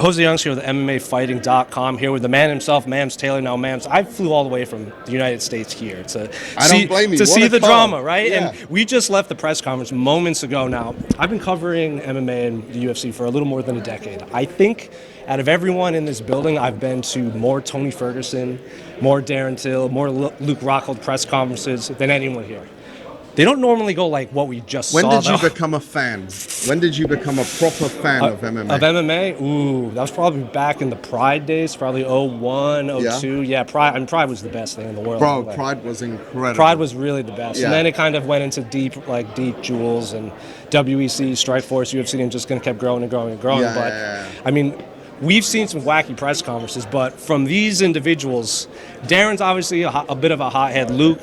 Jose Young's here with MMA Fighting.com, here with the man himself, Mams Taylor. Now, Mams, I flew all the way from the United States here to don't blame you. to What see a the call. drama, right? Yeah. And we just left the press conference moments ago now. I've been covering MMA and the UFC for a little more than a decade. I think out of everyone in this building, I've been to more Tony Ferguson, more Darren Till, more Luke Rockhold press conferences than anyone here. They don't normally go like what we just When saw. did you become a fan? When did you become a proper fan of MMA? Of MMA? Ooh, that was probably back in the Pride days, probably 01, 02. Yeah, Pride. I mean, Pride was the best thing in the world. Bro, Like, Pride was incredible. Pride was really the best. Yeah. And then it kind of went into deep jewels and WEC, Strikeforce, UFC, and just kind of kept growing and growing and growing. Yeah, But, yeah. I mean, we've seen some wacky press conferences, but from these individuals, Darren's obviously a bit of a hothead. Luke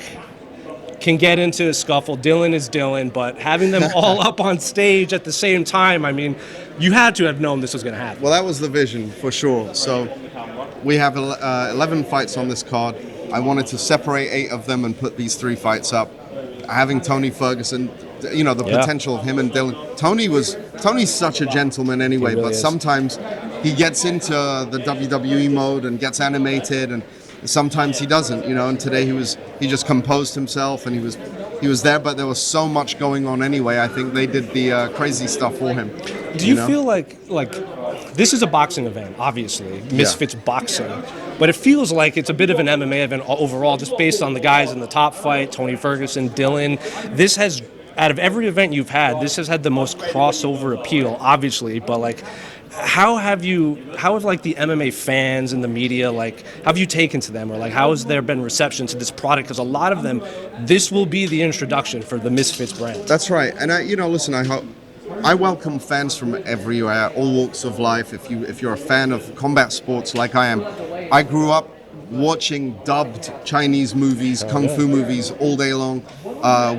can get into a scuffle. Dylan is Dylan, but having them all up on stage at the same time, I mean, you had to have known this was going to happen. Well, that was the vision for sure. So we have 11 fights on this card. I wanted to separate 8 of them and put these 3 fights up. Having Tony Ferguson, you know, the potential of him and Dylan. Tony's such a gentleman anyway, He really but is. sometimes he gets into the WWE mode and gets animated, and sometimes he doesn't, you know. And today he just composed himself and he was there, but there was so much going on anyway. I think they did the crazy stuff for him. Do you know? feel like this is a boxing event, obviously, Misfits Boxing, but it feels like it's a bit of an MMA event overall, just based on the guys in the top fight, Tony Ferguson, Dylan. This has, out of every event you've had, this has had the most crossover appeal, obviously, but like, how have like the MMA fans and the media, like, how have you taken to them, or like how has there been reception to this product? Because a lot of them, this will be the introduction for the Misfits brand. That's right. And listen, I welcome fans from everywhere, all walks of life. If you're a fan of combat sports like I am, I grew up watching dubbed Chinese movies, kung fu movies all day long.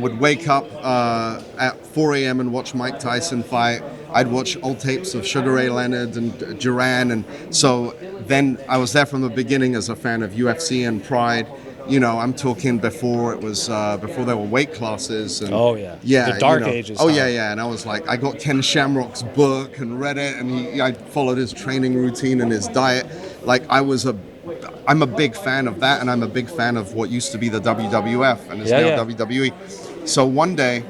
Would wake up at 4 a.m. and watch Mike Tyson fight. I'd watch old tapes of Sugar Ray Leonard and Duran, and so then I was there from the beginning as a fan of UFC and Pride. You know, I'm talking before it was before there were weight classes. And, the dark ages. Oh yeah, and I was like, I got Ken Shamrock's book and read it, and I followed his training routine and his diet. Like I'm a big fan of that, and I'm a big fan of what used to be the WWF and is now WWE. So one day,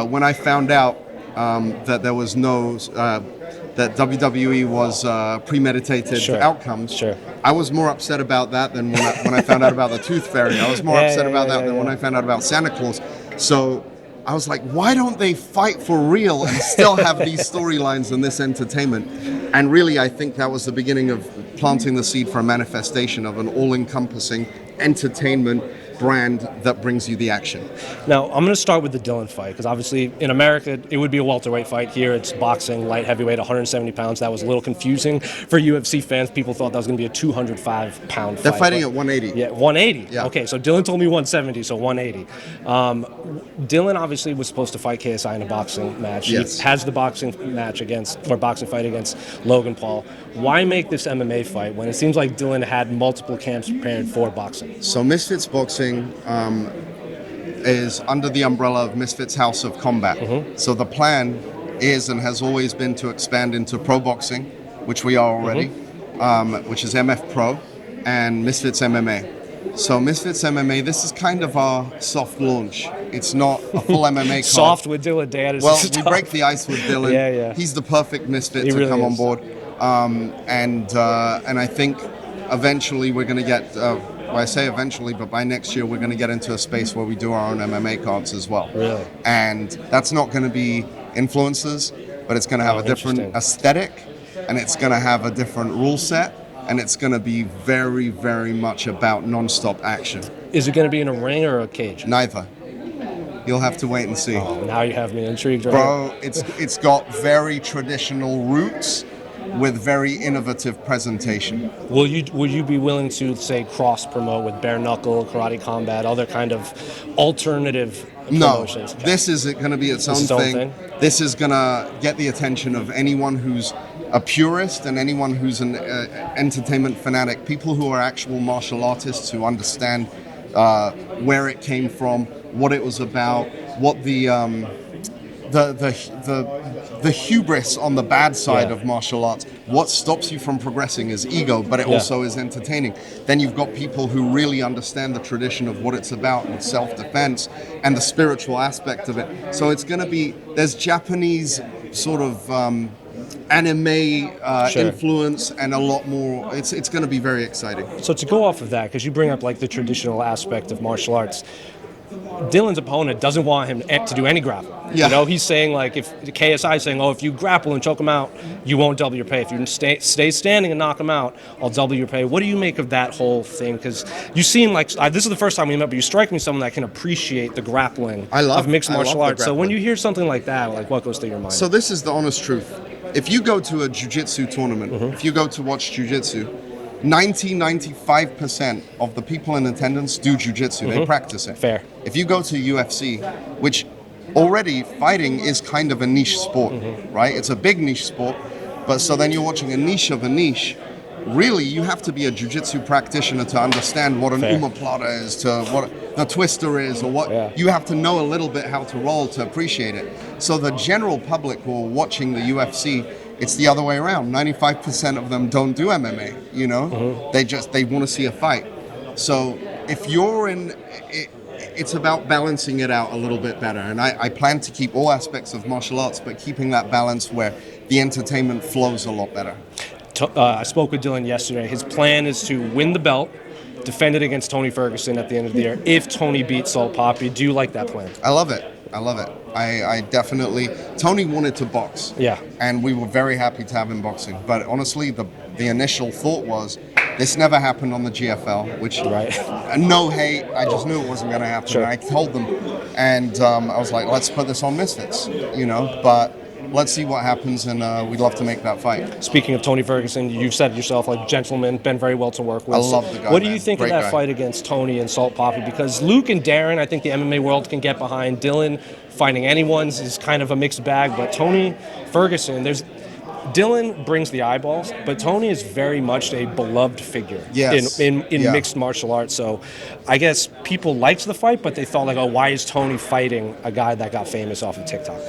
when I found out that there was no that WWE was premeditated outcomes. I was more upset about that than when I found out about the Tooth Fairy. I was more upset about that than when I found out about Santa Claus. So I was like, why don't they fight for real and still have these storylines and this entertainment? And really, I think that was the beginning of planting the seed for a manifestation of an all-encompassing entertainment brand that brings you the action. Now, I'm going to start with the Dylan fight, because obviously in America, it would be a welterweight fight. Here, it's boxing, light heavyweight, 170 pounds. That was a little confusing for UFC fans. People thought that was going to be a 205-pound fight. They're fighting at 180. Yeah, 180. Yeah. Okay, so Dylan told me 170, so 180. Dylan obviously was supposed to fight KSI in a boxing match. Yes. He has the boxing fight against Logan Paul. Why make this MMA fight when it seems like Dylan had multiple camps prepared for boxing? So Misfits Boxing is under the umbrella of Misfits House of Combat. So the plan is and has always been to expand into pro boxing, which we are already, which is MF Pro, and Misfits MMA. So Misfits MMA, this is kind of our soft launch. It's not a full MMA card. Soft with Dylan, Dan. Well, we break the ice with Dylan. Yeah. He's the perfect Misfit to really come on is. board. And I think eventually we're going to get, well, I say eventually, but by next year we're going to get into a space where we do our own MMA cards as well. Really? And that's not going to be influencers, but it's going to have a different aesthetic, and it's going to have a different rule set, and it's going to be very, very much about non-stop action. Is it going to be in a ring or a cage? Neither. You'll have to wait and see. Oh, now you have me intrigued. Right? Bro, it's got very traditional roots with very innovative presentation. Will you be willing to, say, cross promote with bare knuckle, karate combat, other kind of alternative promotions? No, this is going to be its own thing. This is going to get the attention of anyone who's a purist and anyone who's an entertainment fanatic, people who are actual martial artists who understand where it came from, what it was about, what the the hubris on the bad side Yeah. of martial arts. What stops you from progressing is ego, but it Yeah. also is entertaining. Then you've got people who really understand the tradition of what it's about and self-defense and the spiritual aspect of it. So it's going to be, there's Japanese sort of anime Sure. influence and a lot more. It's going to be very exciting. So to go off of that, because you bring up like the traditional aspect of martial arts, Dylan's opponent doesn't want him to do any grappling. Yeah. You know, he's saying like if KSI is saying, oh, if you grapple and choke him out, you won't double your pay. If you stay standing and knock him out, I'll double your pay. What do you make of that whole thing? Because you seem like this is the first time we met, but you strike me as someone that can appreciate the grappling of mixed martial arts. So when you hear something like that, like what goes through your mind? So this is the honest truth. If you go to a jiu-jitsu tournament, if you go to watch jiu-jitsu, 95% of the people in attendance do jiu-jitsu. They practice it. Fair. If you go to UFC, which already fighting is kind of a niche sport, right? It's a big niche sport, but so then you're watching a niche of a niche. Really, you have to be a jiu-jitsu practitioner to understand what an omoplata is, to what a twister is, or what you have to know a little bit how to roll to appreciate it. So the general public who are watching the UFC, it's the other way around. 95% of them don't do MMA, you know? They want to see a fight. So if you're in it, it's about balancing it out a little bit better. And I plan to keep all aspects of martial arts, but keeping that balance where the entertainment flows a lot better. I spoke with Dylan yesterday. His plan is to win the belt, defend it against Tony Ferguson at the end of the year. If Tony beats Salt Poppy, do you like that plan? I love it. I definitely. Tony wanted to box. Yeah. And we were very happy to have him boxing. But honestly, the initial thought was, this never happened on the GFL, which no hate. I just knew it wasn't going to happen. Sure. And I told them, and I was like, let's put this on Misfits, you know. But let's see what happens, and we'd love to make that fight. Speaking of Tony Ferguson, you've said it yourself, like gentleman, been very well to work with. I love the guy. What do you think Great of that guy. fight against Tony and Salt Poppy? Because Luke and Darren, I think the MMA world can get behind. Dylan fighting anyone's is kind of a mixed bag, but Tony Ferguson, Dylan brings the eyeballs, but Tony is very much a beloved figure in mixed martial arts. So I guess people liked the fight, but they thought like, oh, why is Tony fighting a guy that got famous off of TikTok?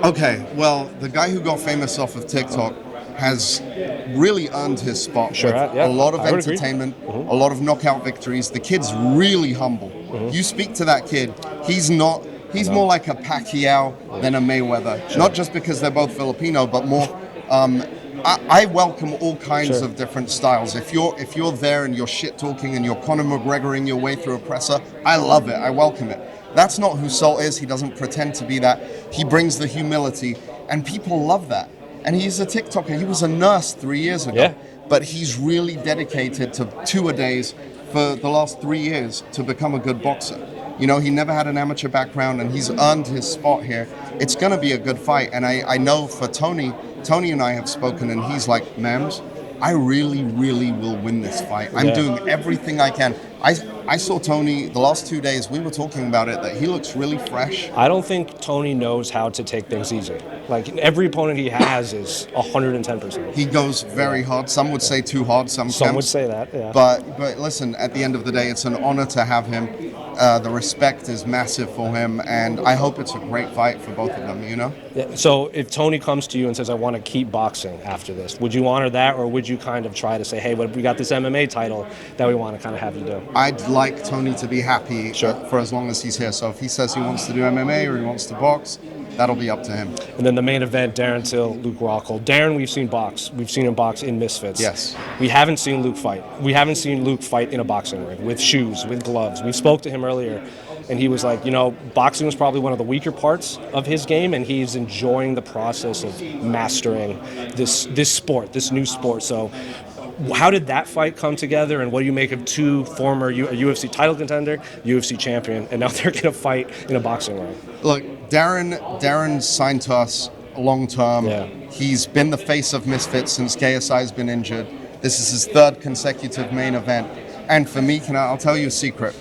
Okay, well, the guy who got famous off of TikTok has really earned his spot with a lot of entertainment, a lot of knockout victories. The kid's really humble. You speak to that kid, he's more like a Pacquiao than a Mayweather. Not just because they're both Filipino, but more I welcome all kinds of different styles. If you're there and you're shit talking and you're Conor McGregoring your way through a presser, I love it. I welcome it. That's not who Salt is. He doesn't pretend to be that. He brings the humility, and people love that. And he's a TikToker. He was a nurse 3 years ago, but he's really dedicated to two-a-days for the last 3 years to become a good boxer. You know, he never had an amateur background, and he's earned his spot here. It's going to be a good fight, and I know for Tony and I have spoken, and he's like, Mams, I really, really will win this fight. I'm doing everything I can. I saw Tony the last 2 days. We were talking about it, that he looks really fresh. I don't think Tony knows how to take things easy. Like every opponent he has is 110%. He goes very hard. Some would say too hard. Some would say that. Yeah. But listen, at the end of the day, it's an honor to have him. The respect is massive for him, and I hope it's a great fight for both of them. You know. Yeah. So if Tony comes to you and says, "I want to keep boxing after this," would you honor that, or would you kind of try to say, "Hey, we got this MMA title that we want to kind of have you do"? I'd like Tony to be happy for as long as he's here. So if he says he wants to do MMA or he wants to box, that'll be up to him. And then the main event, Darren Till, Luke Rockhold. Darren, we've seen box. We've seen him box in Misfits. Yes. We haven't seen Luke fight. We haven't seen Luke fight in a boxing ring with shoes, with gloves. We spoke to him earlier, and he was like, you know, boxing was probably one of the weaker parts of his game, and he's enjoying the process of mastering this sport, this new sport. So how did that fight come together, and what do you make of two former UFC title contender, UFC champion, and now they're going to fight in a boxing ring? Look, Darren signed to us long term. Yeah. He's been the face of Misfits since KSI's been injured. This is his third consecutive main event. And for me, I'll tell you a secret.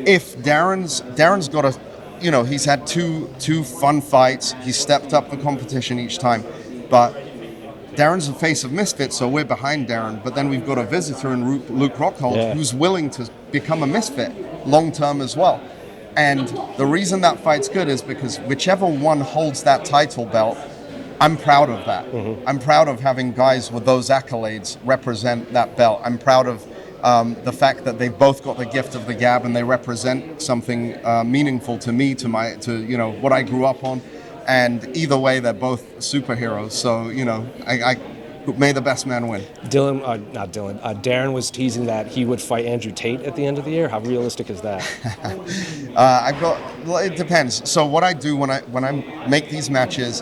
If Darren's got a, you know, he's had two fun fights. He's stepped up the competition each time, but Darren's the face of Misfits, so we're behind Darren. But then we've got a visitor in Luke Rockhold who's willing to become a Misfit long term as well. And the reason that fight's good is because whichever one holds that title belt, I'm proud of that. I'm proud of having guys with those accolades represent that belt. I'm proud of the fact that they've both got the gift of the gab and they represent something meaningful to me, to what I grew up on. And either way, they're both superheroes. So, I may the best man win. Darren was teasing that he would fight Andrew Tate at the end of the year. How realistic is that? It depends. So what I do when I make these matches,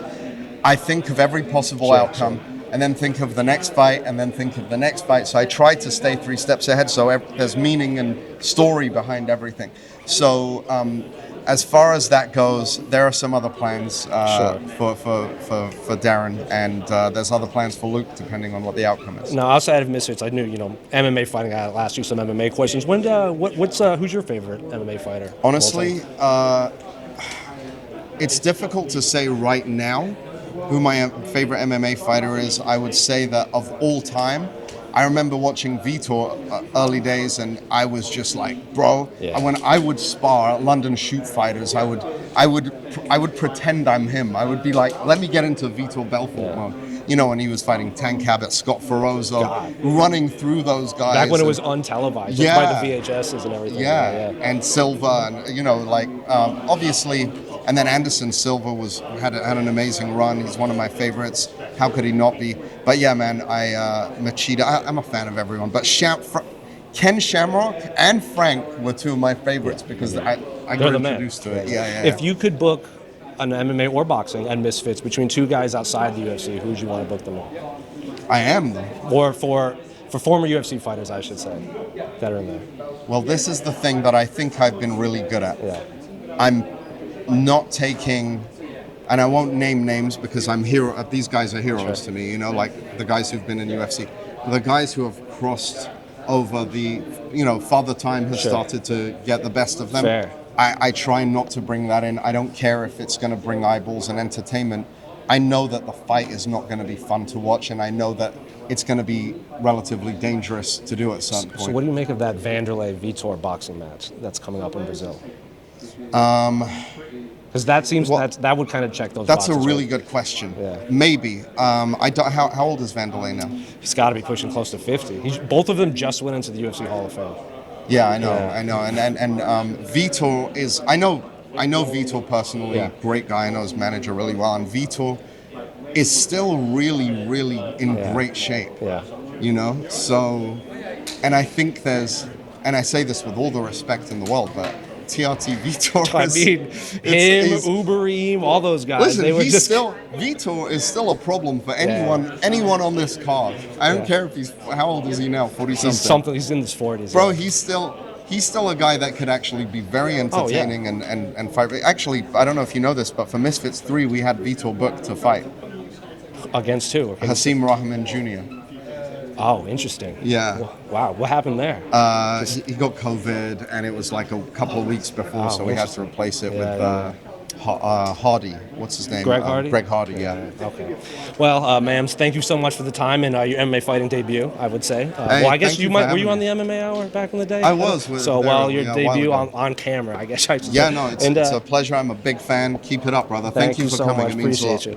I think of every possible outcome, and then think of the next fight, and then think of the next fight. So I try to stay 3 steps ahead, so there's meaning and story behind everything. So as far as that goes, there are some other plans for Darren, and there's other plans for Luke, depending on what the outcome is. Now, outside of Misfits, I knew, MMA fighting. I'll ask you some MMA questions. Who's your favorite MMA fighter? Honestly, it's difficult to say right now who my favorite MMA fighter is. I would say that of all time, I remember watching Vitor early days, and I was just like, bro. Yeah. When I would spar London shoot fighters, I would pretend I'm him. I would be like, let me get into Vitor Belfort mode. When he was fighting Tank Abbott, Scott Ferozzo, running through those guys. Back when it was untelevised, just by the VHSs and everything. Yeah, and Silva, and obviously, and then Anderson Silva had an amazing run. He's one of my favorites. How could he not be? But yeah, man, Machida. I'm a fan of everyone, but Ken Shamrock and Frank were 2 of my favorites because I got introduced to it. Yeah. If you could book an MMA or boxing and Misfits between 2 guys outside the UFC, who would you want to book them with? I am. Or for former UFC fighters, I should say, that are in there. Well, this is the thing that I think I've been really good at. Yeah. I'm not taking, and I won't name names because these guys are heroes to me, like the guys who've been in UFC. The guys who have crossed over Father Time has started to get the best of them. Fair. I try not to bring that in. I don't care if it's going to bring eyeballs and entertainment. I know that the fight is not going to be fun to watch, and I know that it's going to be relatively dangerous to do at a certain point. So what do you make of that Vanderlei-Vitor boxing match that's coming up in Brazil? Because that seems that would kind of check those boxes. That's a really good question. Yeah. Maybe. How old is Vanderlei now? He's got to be pushing close to 50. Both of them just went into the UFC Hall of Fame. Yeah, I know. And Vitor is. I know Vitor personally. Great guy. I know his manager really well, and Vitor is still really, really in great shape. Yeah. So, and I think and I say this with all the respect in the world, but TRT Vitor Uberim, all those guys. Listen, Vitor is still a problem for anyone on this card. I don't care if how old is he now? 40-something. He's in his 40s. Bro, he's still a guy that could actually be very entertaining and fight. Actually, I don't know if you know this, but for Misfits 3, we had Vitor booked to fight. Against who? Hasim Rahman Jr. Oh, interesting. Yeah. Wow. What happened there? He got COVID, and it was like a couple of weeks before, so we had to replace it with Hardy. What's his name? Greg Hardy? Greg Hardy, yeah. Okay. Well, Mams, thank you so much for the time and your MMA fighting debut, I would say. I guess were you on the MMA Hour back in the day? I was. Your debut on camera, I guess I should say. Yeah, no, it's a pleasure. I'm a big fan. Keep it up, brother. Thank you for so coming. Much. It means Appreciate you.